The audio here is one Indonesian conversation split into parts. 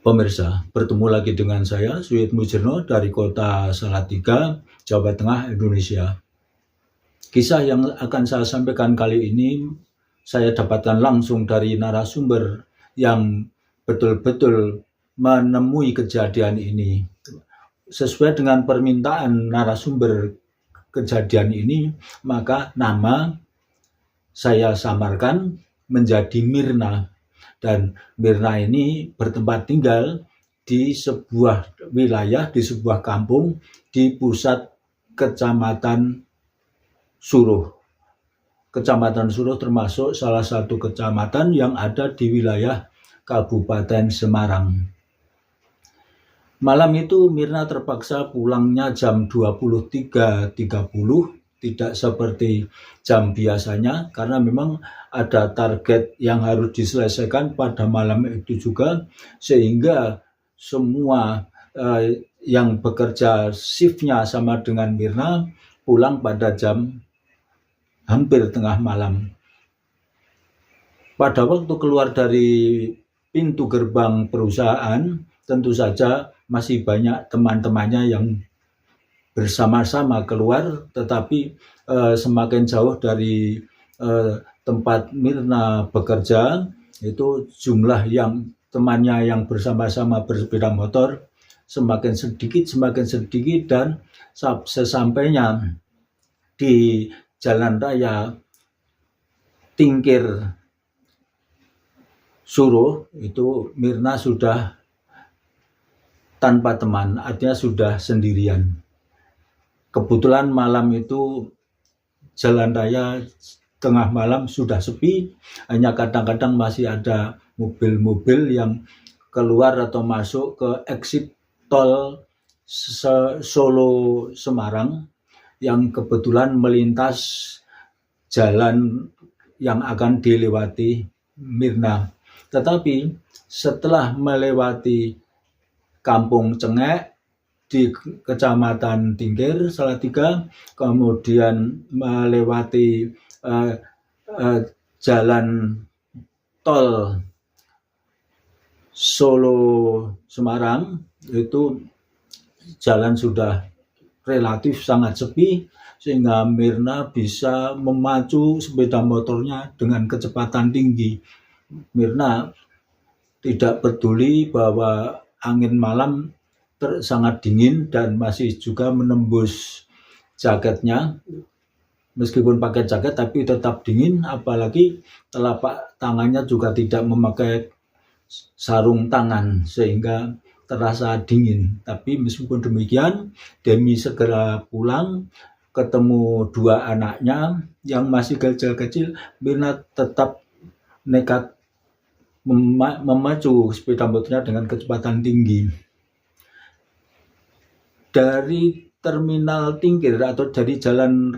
Pemirsa, bertemu lagi dengan saya, Suyit Mujirno dari kota Salatiga, Jawa Tengah, Indonesia. Kisah yang akan saya sampaikan kali ini, saya dapatkan langsung dari narasumber yang betul-betul menemui kejadian ini. Sesuai dengan permintaan narasumber kejadian ini, maka nama saya samarkan menjadi Mirna. Dan Mirna ini bertempat tinggal di sebuah wilayah, di sebuah kampung di pusat Kecamatan Suruh. Kecamatan Suruh termasuk salah satu kecamatan yang ada di wilayah Kabupaten Semarang. Malam itu Mirna terpaksa pulangnya jam 23.30, tidak seperti jam biasanya, karena memang ada target yang harus diselesaikan pada malam itu juga, sehingga semua yang bekerja shiftnya sama dengan Mirna pulang pada jam hampir tengah malam. Pada waktu keluar dari pintu gerbang perusahaan, tentu saja masih banyak teman-temannya yang bersama-sama keluar, tetapi semakin jauh dari tempat Mirna bekerja, itu jumlah yang temannya yang bersama-sama bersepeda motor semakin sedikit, dan sesampainya di jalan raya Tingkir Suruh, itu Mirna sudah tanpa teman, artinya sudah sendirian. Kebetulan malam itu jalan raya tengah malam sudah sepi, hanya kadang-kadang masih ada mobil-mobil yang keluar atau masuk ke exit tol Solo Semarang yang kebetulan melintas jalan yang akan dilewati Mirna. Tetapi setelah melewati Kampung Cengek di Kecamatan Tingkir, Salatiga, kemudian melewati jalan tol Solo Semarang, itu jalan sudah relatif sangat sepi, sehingga Mirna bisa memacu sepeda motornya dengan kecepatan tinggi. Mirna tidak peduli bahwa angin malam sangat dingin dan masih juga menembus jaketnya. Meskipun pakai jaket tapi tetap dingin, apalagi telapak tangannya juga tidak memakai sarung tangan sehingga terasa dingin. Tapi meskipun demikian, demi segera pulang ketemu dua anaknya yang masih kecil-kecil, Mirna tetap nekat memacu sepeda motornya dengan kecepatan tinggi. Dari Terminal Tingkir atau dari jalan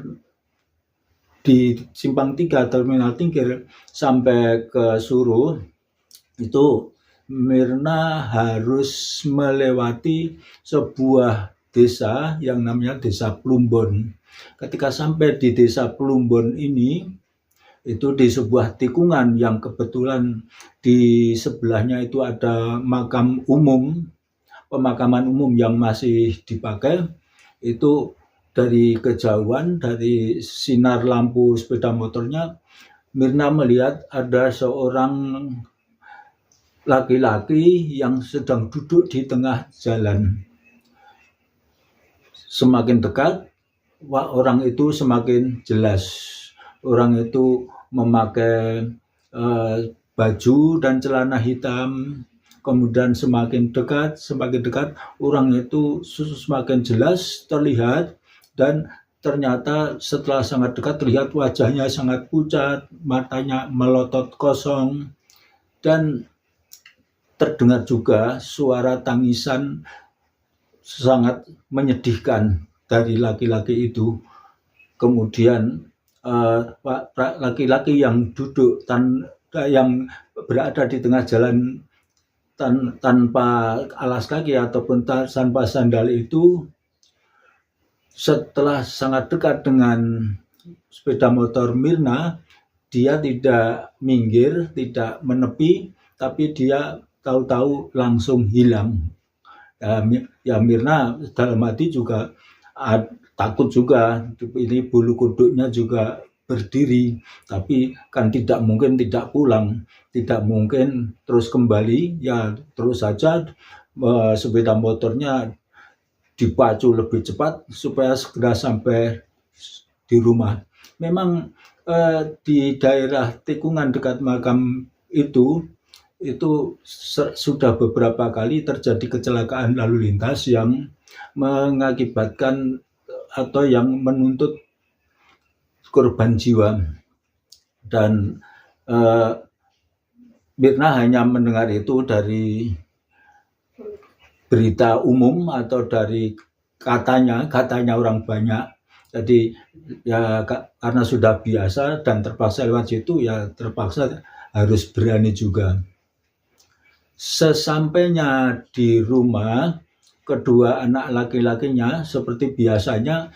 di Simpang 3 Terminal Tingkir sampai ke Suruh, itu Mirna harus melewati sebuah desa yang namanya Desa Plumbon. Ketika sampai di Desa Plumbon ini, itu di sebuah tikungan yang kebetulan di sebelahnya itu ada pemakaman umum yang masih dipakai. Itu dari kejauhan, dari sinar lampu sepeda motornya, Mirna melihat ada seorang laki-laki yang sedang duduk di tengah jalan. Semakin dekat, orang itu semakin jelas. Orang itu memakai baju dan celana hitam. Kemudian semakin dekat, orang itu semakin jelas terlihat, dan ternyata setelah sangat dekat terlihat wajahnya sangat pucat, matanya melotot kosong, dan terdengar juga suara tangisan sangat menyedihkan dari laki-laki itu. Kemudian laki-laki yang duduk yang berada di tengah jalan tanpa alas kaki ataupun tanpa sandal itu, setelah sangat dekat dengan sepeda motor Mirna, dia tidak minggir, tidak menepi, tapi dia tahu-tahu langsung hilang. Ya Mirna dalam hati juga takut juga, ini bulu kuduknya juga berdiri, tapi kan tidak mungkin tidak pulang, tidak mungkin terus kembali, ya terus saja sepeda motornya dipacu lebih cepat supaya segera sampai di rumah. Memang di daerah tikungan dekat makam itu sudah beberapa kali terjadi kecelakaan lalu lintas yang mengakibatkan atau yang menuntut korban jiwa. Dan Mirna hanya mendengar itu dari berita umum atau dari katanya orang banyak. Jadi ya karena sudah biasa dan terpaksa lewat situ, ya terpaksa harus berani juga. Sesampainya di rumah, kedua anak laki-lakinya seperti biasanya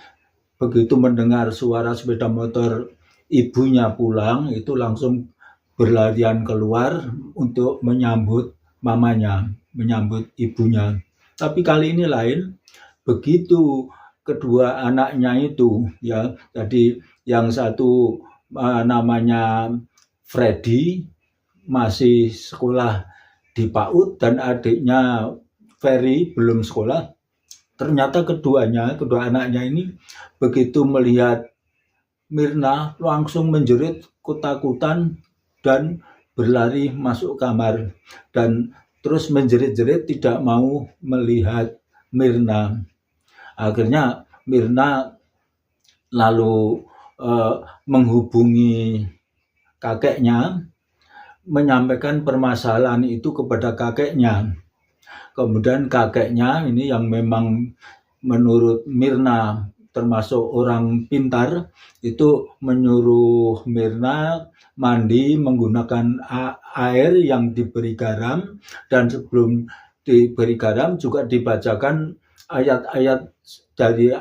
begitu mendengar suara sepeda motor ibunya pulang, itu langsung berlarian keluar untuk menyambut mamanya, menyambut ibunya. Tapi kali ini lain, begitu kedua anaknya itu, ya, jadi yang satu namanya Freddy, masih sekolah di PAUD, dan adiknya Ferry belum sekolah. Ternyata kedua anaknya ini begitu melihat Mirna langsung menjerit ketakutan dan berlari masuk kamar dan terus menjerit-jerit tidak mau melihat Mirna. Akhirnya Mirna lalu menghubungi kakeknya, menyampaikan permasalahan itu kepada kakeknya. Kemudian kakeknya ini yang memang menurut Mirna termasuk orang pintar, itu menyuruh Mirna mandi menggunakan air yang diberi garam, dan sebelum diberi garam juga dibacakan ayat-ayat dari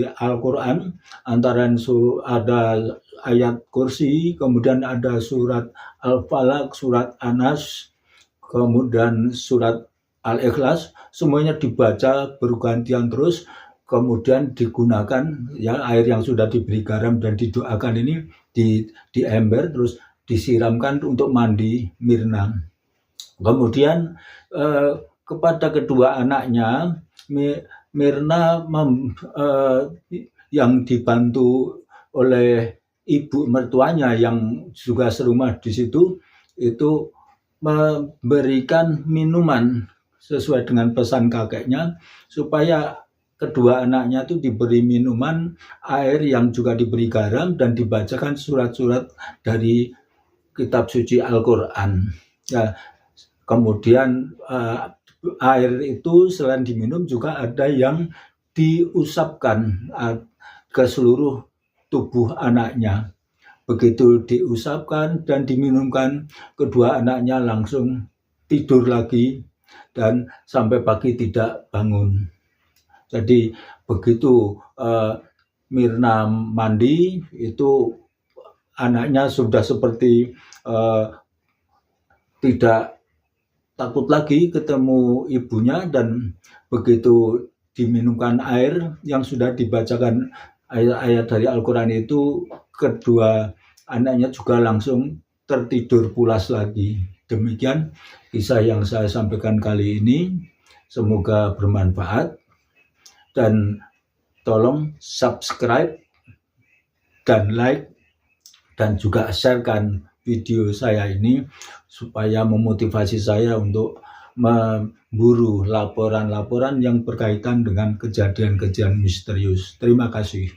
Al-Quran, antara ada ayat Kursi, kemudian ada surat Al-Falaq, surat Anas, kemudian surat Al-Ikhlas, semuanya dibaca bergantian terus, kemudian digunakan ya air yang sudah diberi garam dan didoakan ini di ember, terus disiramkan untuk mandi Mirna. Kemudian kepada kedua anaknya, Mirna yang dibantu oleh ibu mertuanya yang juga serumah di situ, itu memberikan minuman sesuai dengan pesan kakeknya, supaya kedua anaknya itu diberi minuman air yang juga diberi garam dan dibacakan surat-surat dari kitab suci Al-Quran. Ya, kemudian air itu selain diminum juga ada yang diusapkan ke seluruh tubuh anaknya. Begitu diusapkan dan diminumkan, kedua anaknya langsung tidur lagi dan sampai pagi tidak bangun. Jadi begitu Mirna mandi, itu anaknya sudah seperti tidak takut lagi ketemu ibunya, dan begitu diminumkan air yang sudah dibacakan ayat-ayat dari Al-Quran itu, kedua anaknya juga langsung tertidur pulas lagi. Demikian kisah yang saya sampaikan kali ini, semoga bermanfaat, dan tolong subscribe dan like dan juga sharekan video saya ini supaya memotivasi saya untuk memburu laporan-laporan yang berkaitan dengan kejadian-kejadian misterius. Terima kasih.